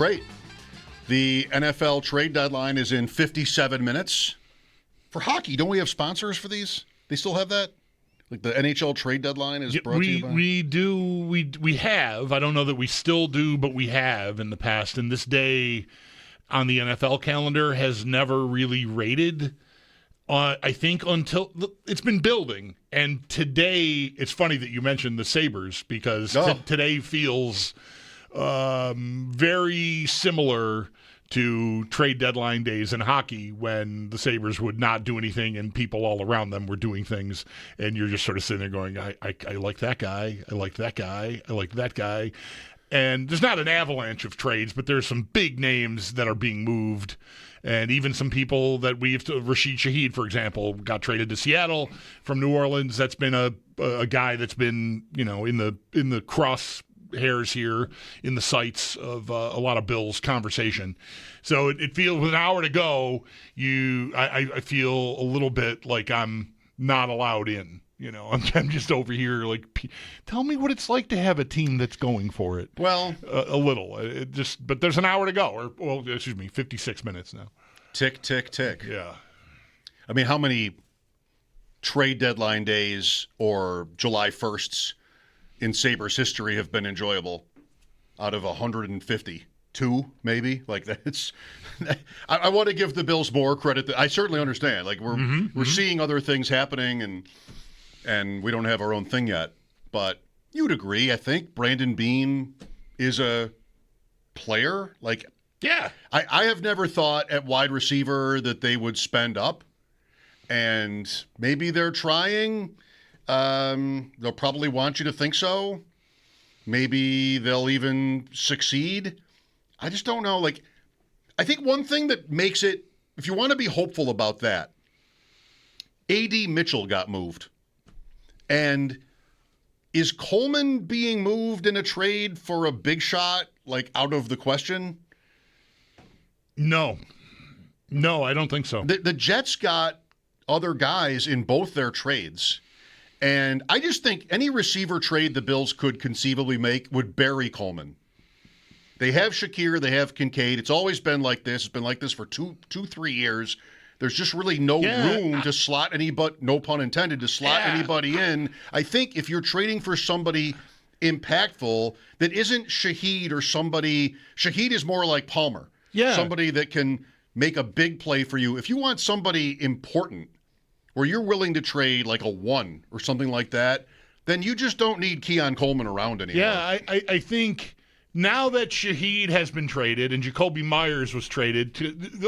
Great. The NFL trade deadline is in 57 minutes. For hockey, don't we have sponsors for these? They still have that? Like the NHL trade deadline is brought to you by? We do. We have. I don't know that we still do, but we have in the past. And this day on the NFL calendar has never really rated. I think until it's been building. And today, it's funny that you mentioned the Sabres because today feels very similar to trade deadline days in hockey when the Sabres would not do anything and people all around them were doing things, and you're just sort of sitting there going, I like that guy, I like that guy, I like that guy. And there's not an avalanche of trades, but there's some big names that are being moved, and even some people that Rashid Shaheed, for example, got traded to Seattle from New Orleans. That's been a guy that's been, in the cross hairs here in the sights of a lot of Bills conversation. So it feels with an hour to go, I feel a little bit like I'm not allowed in. I'm just over here like, tell me what it's like to have a team that's going for it. Well, a little. But there's an hour to go, 56 minutes now. Tick, tick, tick. Yeah. I mean, how many trade deadline days or July 1sts in Sabres history have been enjoyable out of 150? Two, maybe? Like that's I want to give the Bills more credit. I certainly understand. Like we're seeing other things happening and we don't have our own thing yet. But you'd agree, I think Brandon Beane is a player. Like, yeah. I have never thought at wide receiver that they would spend up. And maybe they're trying. They'll probably want you to think so. Maybe they'll even succeed. I just don't know. Like, I think one thing that makes it, if you want to be hopeful about that, A.D. Mitchell got moved. And is Coleman being moved in a trade for a big shot, like, out of the question? No, I don't think so. The Jets got other guys in both their trades. And I just think any receiver trade the Bills could conceivably make would bury Coleman. They have Shakir, they have Kincaid. It's always been like this. It's been like this for 3 years. There's just really no room to slot anybody, no pun intended, to slot anybody in. I think if you're trading for somebody impactful that isn't Shaheed or somebody, Shaheed is more like Palmer. Yeah. Somebody that can make a big play for you. If you want somebody important where you're willing to trade like a 1 or something like that, then you just don't need Keon Coleman around anymore. Yeah, I think now that Shaheed has been traded and Jacoby Myers was traded,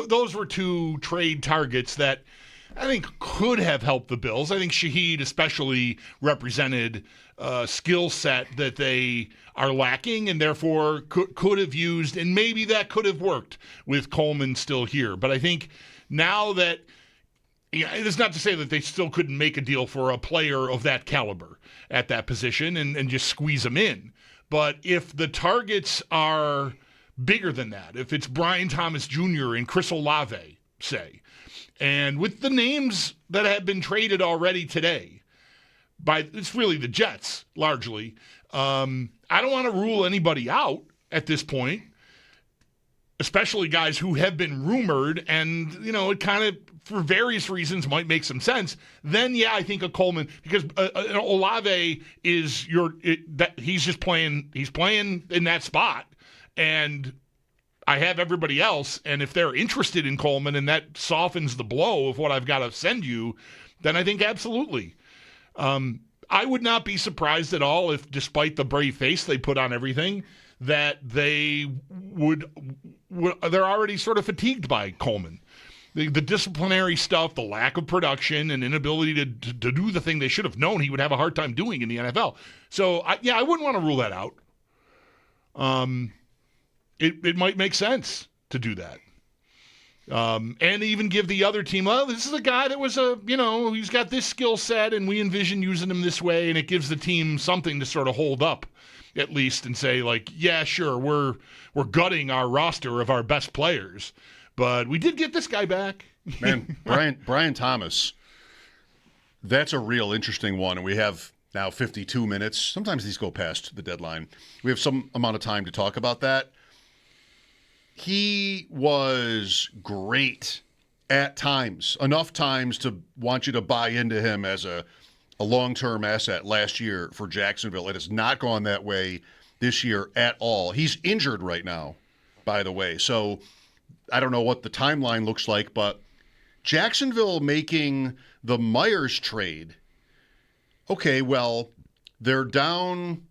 those were two trade targets that I think could have helped the Bills. I think Shaheed especially represented a skill set that they are lacking and therefore could have used, and maybe that could have worked with Coleman still here. But I think now that, it's not to say that they still couldn't make a deal for a player of that caliber at that position and just squeeze them in. But if the targets are bigger than that, if it's Brian Thomas Jr. and Chris Olave, say, and with the names that have been traded already today, it's really the Jets, largely, I don't want to rule anybody out at this point, especially guys who have been rumored and, it kind of, for various reasons, might make some sense. Then, I think a Coleman, because Olave is he's just playing. He's playing in that spot, and I have everybody else. And if they're interested in Coleman, and that softens the blow of what I've got to send you, then I think absolutely. I would not be surprised at all if, despite the brave face they put on everything, that they they're already sort of fatigued by Coleman. The disciplinary stuff, the lack of production, and inability to do the thing they should have known he would have a hard time doing in the NFL. So, I wouldn't want to rule that out. It might make sense to do that. And even give the other team, this is a guy that was he's got this skill set, and we envision using him this way, and it gives the team something to sort of hold up, at least, and say, like, yeah, sure, we're gutting our roster of our best players. But we did get this guy back. Man, Brian Thomas, that's a real interesting one. And we have now 52 minutes. Sometimes these go past the deadline. We have some amount of time to talk about that. he was great at times, enough times to want you to buy into him as a long-term asset last year for Jacksonville. It has not gone that way this year at all. He's injured right now, by the way. So I don't know what the timeline looks like, but Jacksonville making the Myers trade. Okay, well, they're down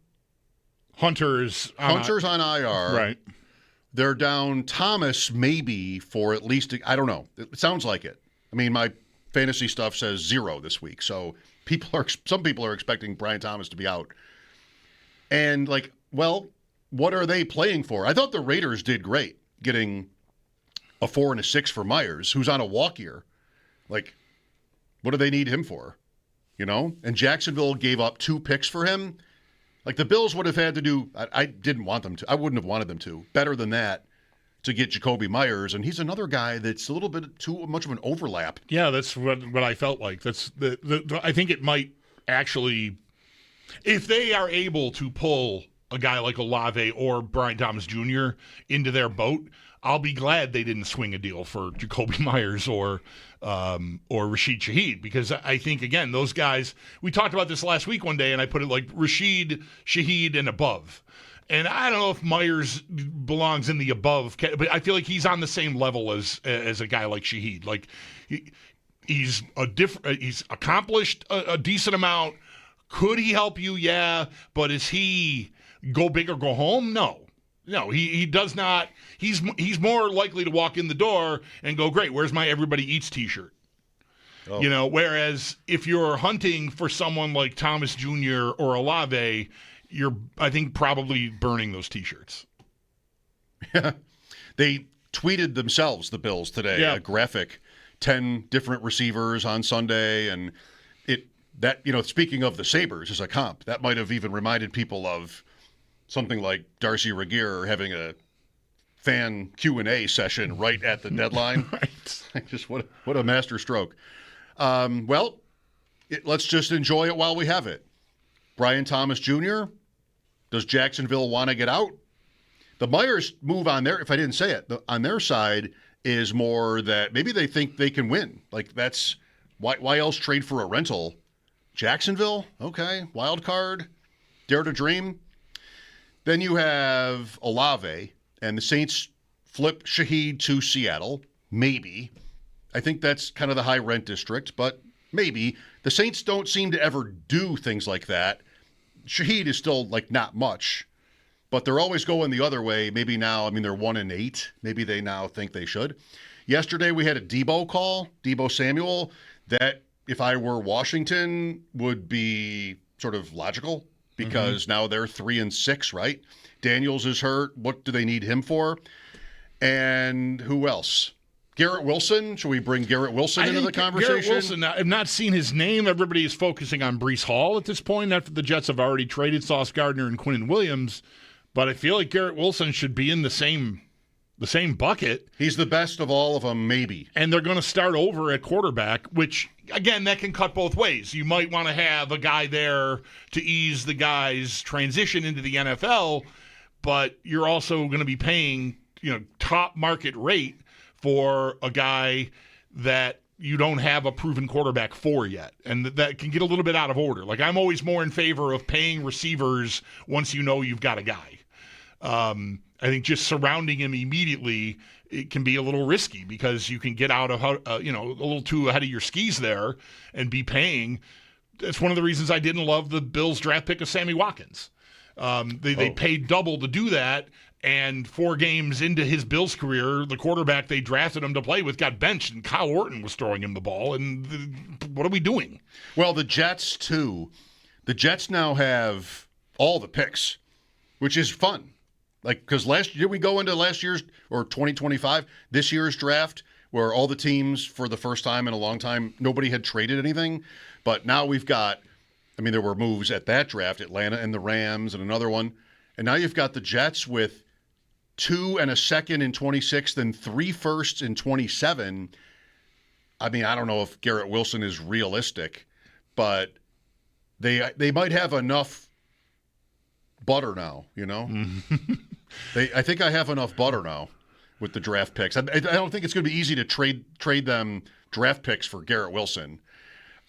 Hunter's on IR. Right. They're down Thomas maybe for at least, I don't know. It sounds like it. I mean, my fantasy stuff says 0 this week. So some people are expecting Brian Thomas to be out. And like, well, what are they playing for? I thought the Raiders did great getting a 4 and a 6 for Myers, who's on a walk year. Like, what do they need him for? You know? And Jacksonville gave up 2 picks for him. Like, the Bills would have had to do, I didn't want them to. I wouldn't have wanted them to. Better than that to get Jacoby Myers. And he's another guy that's a little bit too much of an overlap. Yeah, that's what I felt like. That's I think it might actually, if they are able to pull a guy like Olave or Brian Thomas Jr. into their boat, I'll be glad they didn't swing a deal for Jacoby Myers or Rashid Shaheed, because I think, again, those guys, we talked about this last week one day, and I put it like Rashid, Shaheed, and above. And I don't know if Myers belongs in the above, but I feel like he's on the same level as a guy like Shaheed. Like, he's accomplished a decent amount. Could he help you? Yeah. But is he go big or go home? No. No, he does not. He's more likely to walk in the door and go, great, where's my Everybody Eats t-shirt? Oh. You know, whereas if you're hunting for someone like Thomas Jr. or Olave, you're, I think, probably burning those t-shirts. Yeah. They tweeted themselves, the Bills, today, a graphic, 10 different receivers on Sunday, and speaking of the Sabres as a comp, that might have even reminded people of something like Darcy Regier having a fan Q&A session right at the deadline. Right. Just what a master stroke. Let's just enjoy it while we have it. Brian Thomas Jr., does Jacksonville want to get out? The Myers move on there, if I didn't say it, on their side is more that maybe they think they can win. Like, that's why else trade for a rental? Jacksonville? Okay. Wild card? Dare to dream? Then you have Olave, and the Saints flip Shaheed to Seattle. Maybe. I think that's kind of the high rent district, but maybe. The Saints don't seem to ever do things like that. Shaheed is still, like, not much, but they're always going the other way. Maybe now, they're 1-8. Maybe they now think they should. Yesterday we had a Debo call, Debo Samuel, that if I were Washington would be sort of logical, because now they're 3-6, right? Daniels is hurt. What do they need him for? And who else? Garrett Wilson. Should we bring Garrett Wilson into the conversation? Garrett Wilson, I've not seen his name. Everybody is focusing on Breece Hall at this point after the Jets have already traded Sauce Gardner and Quinnen Williams. But I feel like Garrett Wilson should be in the same bucket. He's the best of all of them, maybe. And they're going to start over at quarterback, which, again, that can cut both ways. You might want to have a guy there to ease the guy's transition into the NFL, but you're also going to be paying, top market rate for a guy that you don't have a proven quarterback for yet. And that can get a little bit out of order. Like, I'm always more in favor of paying receivers once you know you've got a guy. I think just surrounding him immediately, it can be a little risky because you can get out of, a little too ahead of your skis there and be paying. That's one of the reasons I didn't love the Bills draft pick of Sammy Watkins. They paid double to do that, and 4 games into his Bills career, the quarterback they drafted him to play with got benched, and Kyle Orton was throwing him the ball. And what are we doing? Well, the Jets, too. The Jets now have all the picks, which is fun. Like, because did we go into last year's, or 2025, this year's draft, where all the teams, for the first time in a long time, nobody had traded anything. But now we've got, there were moves at that draft, Atlanta and the Rams and another one. And now you've got the Jets with 2 and a second in 26, then 3 firsts in 27. I don't know if Garrett Wilson is realistic, but they might have enough butter now, I think I have enough butter now with the draft picks. I don't think it's going to be easy to trade them draft picks for Garrett Wilson.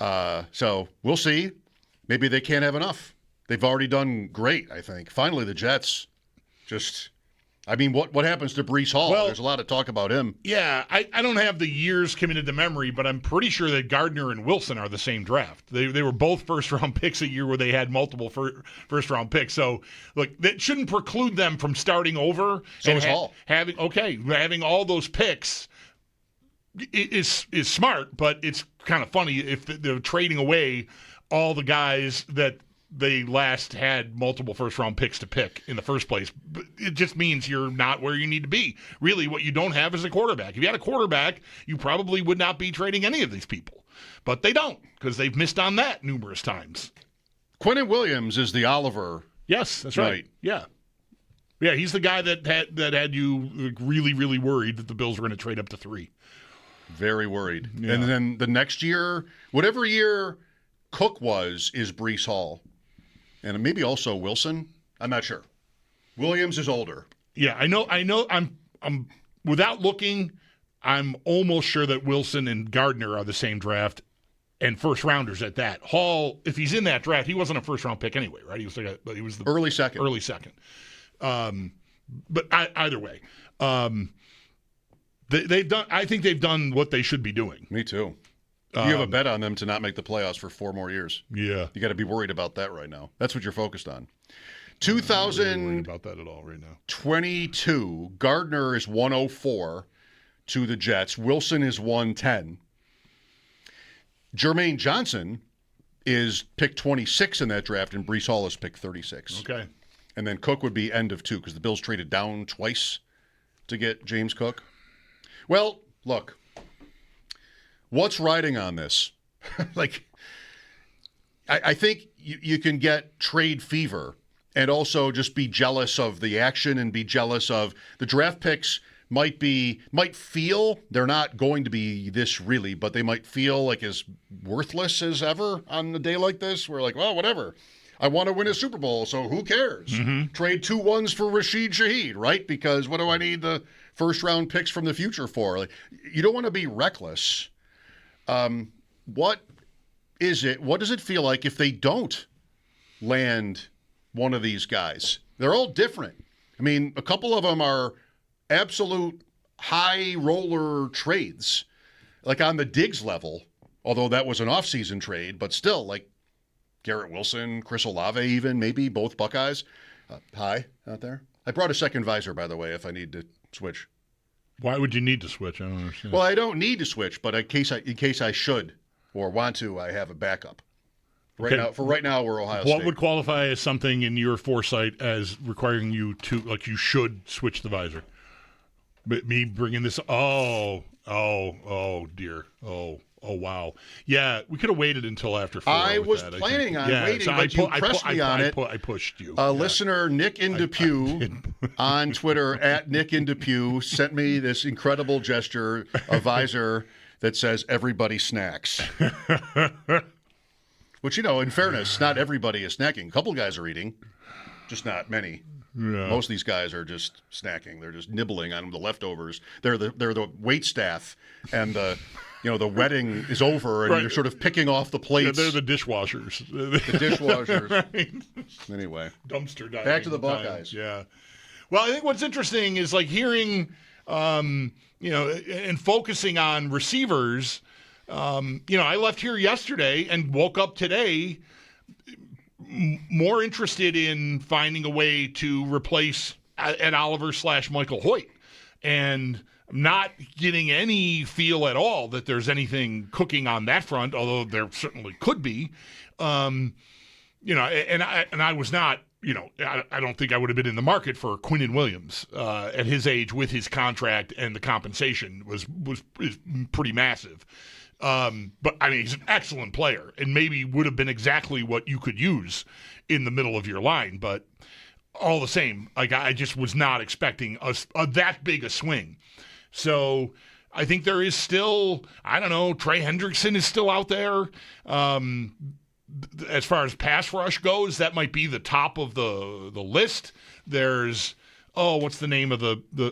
So we'll see. Maybe they can't have enough. They've already done great, I think. Finally, the Jets what happens to Breece Hall? Well, there's a lot of talk about him. Yeah, I don't have the years committed to memory, but I'm pretty sure that Gardner and Wilson are the same draft. They were both first-round picks a year where they had multiple first-round picks. So, look, that shouldn't preclude them from starting over. So is Hall. Having all those picks is smart, but it's kind of funny if they're trading away all the guys that they last had multiple first-round picks to pick in the first place. It just means you're not where you need to be. Really, what you don't have is a quarterback. If you had a quarterback, you probably would not be trading any of these people. But they don't, because they've missed on that numerous times. Quinnen Williams is the Oliver. Yes, that's right. Yeah. Yeah, he's the guy that had you really, really worried that the Bills were going to trade up to 3. Very worried. Yeah. And then the next year, whatever year Cook is Breece Hall. And maybe also Wilson. I'm not sure. Williams is older. Yeah, I know. I'm without looking, I'm almost sure that Wilson and Gardner are the same draft and first rounders at that. Hall, if he's in that draft, he wasn't a first round pick anyway, right? He was the early second. Early second. But either way, they've done. I think they've done what they should be doing. Me too. You have a bet on them to not make the playoffs for 4 more years. Yeah. You got to be worried about that right now. That's what you're focused on. I'm not really worried about that at all right now. 22. Gardner is 104 to the Jets. Wilson is 110. Jermaine Johnson is pick 26 in that draft, and Breece Hall is pick 36. Okay. And then Cook would be end of 2 because the Bills traded down twice to get James Cook. Well, look. What's riding on this? I think you can get trade fever and also just be jealous of the action and be jealous of the draft picks might feel they're not going to be this really, but they might feel like as worthless as ever on a day like this. We're like, well, whatever. I want to win a Super Bowl, so who cares? Mm-hmm. Trade 2 1s for Rashid Shaheed, right? Because what do I need the first-round picks from the future for? You don't want to be reckless. What does it feel like if they don't land one of these guys? They're all different. I mean, a couple of them are absolute high roller trades, like on the Diggs level, although that was an off-season trade, but still, like Garrett Wilson, Chris Olave even, maybe both Buckeyes. Hi out there. I brought a second visor, by the way, if I need to switch. Why would you need to switch? I don't understand. Well, I don't need to switch, but in case I should or want to, I have a backup. Right now, we're Ohio State. What would qualify as something in your foresight as requiring you to, like, you should switch the visor? But me bringing this, oh dear, oh wow, yeah, we could have waited until after 4. I was planning on waiting, but you pressed me on it. I pushed you. Listener Nick Indepew on Twitter at Nick Indepew sent me this incredible gesture, a visor that says "Everybody snacks." Which, in fairness, not everybody is snacking. A couple guys are eating, just not many. Yeah. Most of these guys are just snacking. They're just nibbling on the leftovers. They're the wait staff, and the wedding is over, and You're sort of picking off the plates. Yeah, they're the dishwashers. The dishwashers. Right. Anyway, dumpster diving. Back to the Buckeyes. Yeah. Well, I think what's interesting is like hearing, and focusing on receivers. I left here yesterday and woke up today more interested in finding a way to replace Ed Oliver / Michael Hoyt, and not getting any feel at all that there's anything cooking on that front, although there certainly could be. And I was not, I don't think I would have been in the market for Quinnen Williams at his age with his contract, and the compensation is pretty massive. But I mean, he's an excellent player, and maybe would have been exactly what you could use in the middle of your line. But all the same, like I just was not expecting that big a swing. So I think there is still, I don't know, Trey Hendrickson is still out there. As far as pass rush goes, that might be the top of the list. There's what's the name of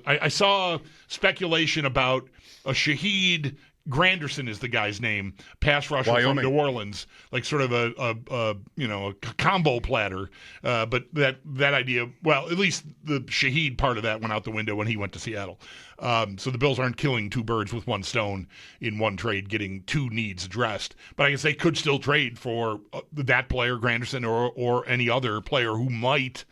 I saw speculation about a Shaheed Granderson is the guy's name, pass rusher from Wyoming. New Orleans, like sort of a combo platter. But that idea, well, at least the Shaheed part of that went out the window when he went to Seattle. So the Bills aren't killing two birds with one stone in one trade, getting two needs addressed. But I guess they could still trade for that player, Granderson, or any other player who might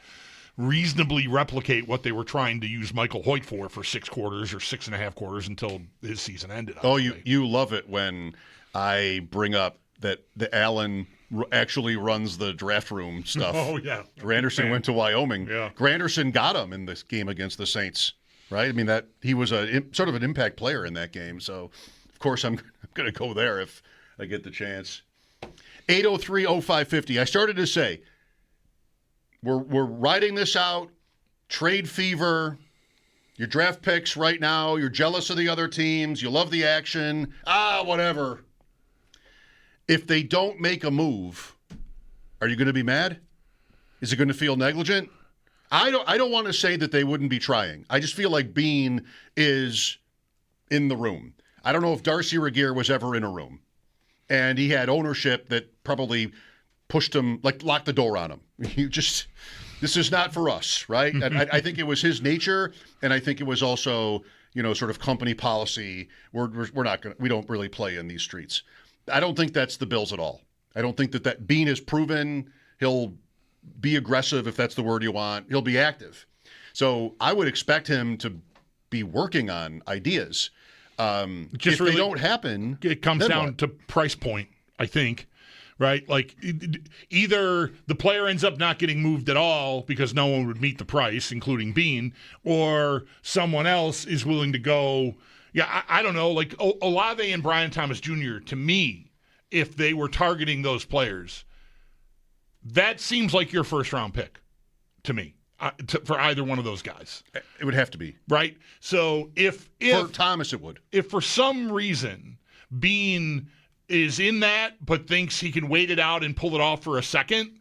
reasonably replicate what they were trying to use Michael Hoyt for 6 quarters or 6.5 quarters until his season ended. Oh, you love it when I bring up that the Allen actually runs the draft room stuff. Oh, yeah. Granderson went to Wyoming. Yeah. Granderson got him in this game against the Saints, right? I mean, that he was sort of an impact player in that game. So, of course, I'm going to go there if I get the chance. 803-0550. I started to say, We're riding this out, trade fever, your draft picks right now, you're jealous of the other teams, you love the action, whatever. If they don't make a move, are you going to be mad? Is it going to feel negligent? I don't want to say that they wouldn't be trying. I just feel like Bean is in the room. I don't know if Darcy Regier was ever in a room. And he had ownership that probably pushed him, like locked the door on him. This is not for us, right? I think it was his nature, and I think it was also, sort of company policy. We don't really play in these streets. I don't think that's the Bills at all. I don't think that Bean has proven he'll be aggressive, if that's the word you want. He'll be active. So I would expect him to be working on ideas. If they don't happen, it comes down what? to price point, I think. Right? Like either the player ends up not getting moved at all because no one would meet the price, including Bean, or someone else is willing to go. Yeah, I don't know. Like Olave and Brian Thomas Jr., to me, if they were targeting those players, that seems like your first round pick to me for either one of those guys. It would have to be. Right? So if for Thomas, it would. If for some reason Bean is in that, but thinks he can wait it out and pull it off for a second,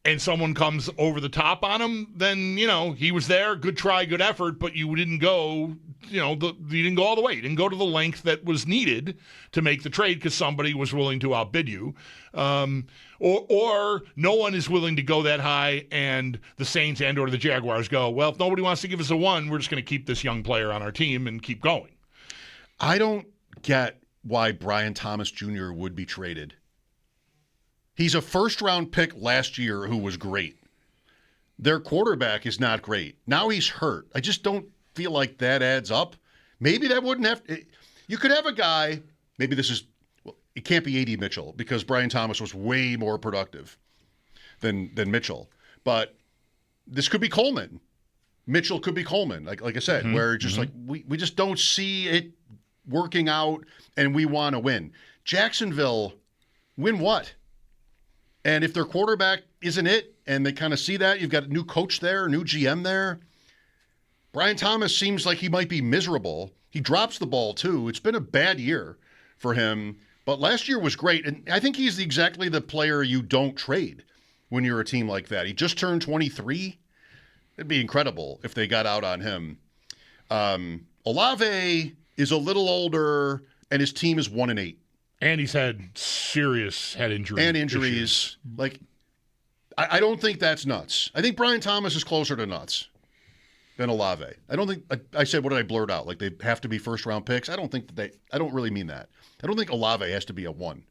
and someone comes over the top on him, then, he was there, good try, good effort, but you didn't go, you didn't go all the way. You didn't go to the length that was needed to make the trade because somebody was willing to outbid you. Or no one is willing to go that high, and the Saints and or the Jaguars go, well, if nobody wants to give us a 1, we're just going to keep this young player on our team and keep going. I don't get why Brian Thomas Jr. would be traded. He's a first-round pick last year who was great. Their quarterback is not great. Now he's hurt. I just don't feel like that adds up. Maybe that wouldn't have – you could have a guy – maybe this is – well, it can't be A.D. Mitchell because Brian Thomas was way more productive than Mitchell. But this could be Coleman. Mitchell could be Coleman, like I said, where just like we just don't see it working out, and we want to win. Jacksonville, win what? And if their quarterback isn't it, and they kind of see that, you've got a new coach there, a new GM there. Brian Thomas seems like he might be miserable. He drops the ball, too. It's been a bad year for him, but last year was great, and I think he's exactly the player you don't trade when you're a team like that. He just turned 23. It'd be incredible if they got out on him. Olave is a little older, and his team is 1-8. And he's had serious head injuries. And injuries. Issues. Like, I don't think that's nuts. I think Brian Thomas is closer to nuts than Olave. I don't think I said, what did I blurt out? Like they have to be first round picks. I don't think I don't really mean that. I don't think Olave has to be a 1.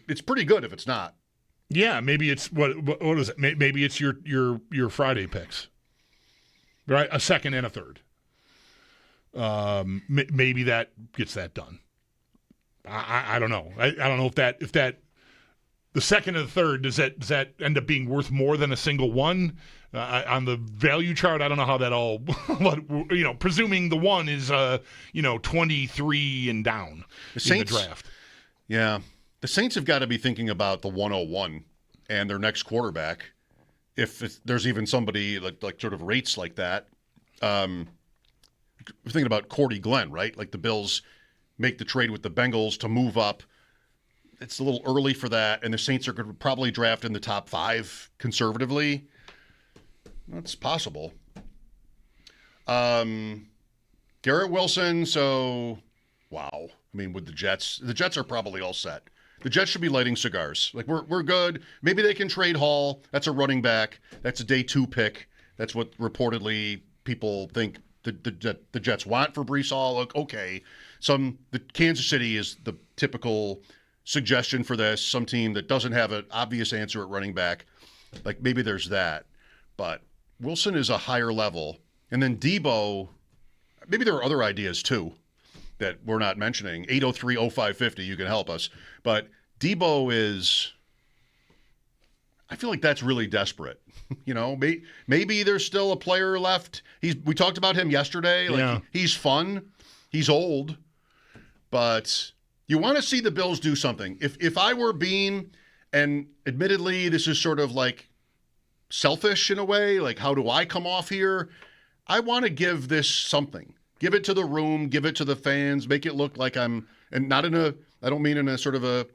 It's pretty good if it's not. Yeah, maybe it's what is it? Maybe it's your Friday picks, right? A second and a third. Maybe that gets that done. I don't know. I don't know if that the second and the third does that end up being worth more than a single one on the value chart? I don't know how that all. Presuming the 1 is 23 and down in the draft. Yeah. The Saints have got to be thinking about the 101 and their next quarterback, if there's even somebody like sort of rates like that. We're thinking about Cordy Glenn, right? Like the Bills make the trade with the Bengals to move up. It's a little early for that, and the Saints are going to probably draft in the top 5 conservatively. That's possible. Garrett Wilson, so, wow. I mean, with the Jets are probably all set. The Jets should be lighting cigars. Like, we're good. Maybe they can trade Hall. That's a running back. That's a day 2 pick. That's what reportedly people think the Jets want for Breece Hall. Like, okay. The Kansas City is the typical suggestion for this. Some team that doesn't have an obvious answer at running back. Like, maybe there's that. But Wilson is a higher level. And then Debo, maybe there are other ideas too that we're not mentioning. 803-0550, you can help us. But Debo is, I feel like that's really desperate. You know, maybe there's still a player left. We talked about him yesterday. Like, he's fun. He's old. But you want to see the Bills do something. If I were Bean, and admittedly this is sort of like selfish in a way, like how do I come off here? I want to give this something. Give it to the room, give it to the fans, make it look like I don't mean in a sort of a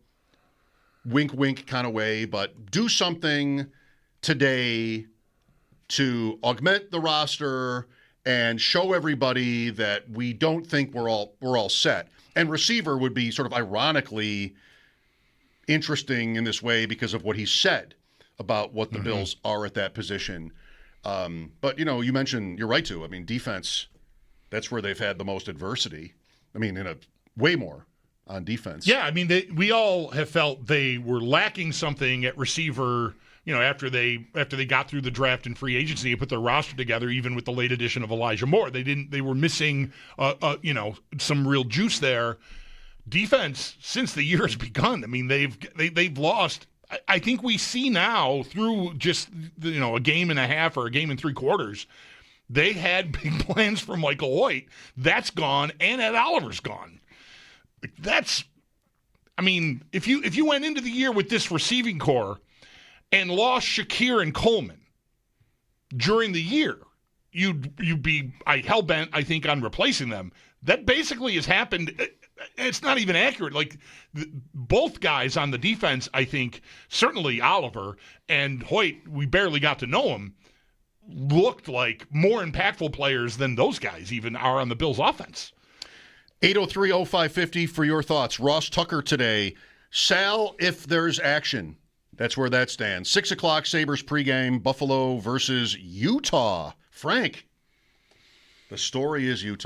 wink kind of way, but do something today to augment the roster and show everybody that we don't think we're all set. And receiver would be sort of ironically interesting in this way because of what he said about what the Bills are at that position. But, you know, you mentioned, you're right, too. I mean, defense, that's where they've had the most adversity. I mean, way more on defense. Yeah, I mean, we all have felt they were lacking something at receiver, you know, after they got through the draft and free agency and put their roster together, even with the late addition of Elijah Moore. They were missing, some real juice there. Defense, since the year has begun, I mean, they've lost. I think we see now through just, a game and a half or a game and 3 quarters, they had big plans for Michael Hoyt. That's gone, and Ed Oliver's gone. If you went into the year with this receiving core and lost Shakir and Coleman during the year, you'd be hell-bent, I think, on replacing them. That basically has happened. It's not even accurate. Like, both guys on the defense, I think, certainly Oliver and Hoyt, we barely got to know him, looked like more impactful players than those guys even are on the Bills' offense. 803-0550 for your thoughts. Ross Tucker today. Sal, if there's action. That's where that stands. 6 o'clock, Sabres pregame, Buffalo versus Utah. Frank, the story is Utah.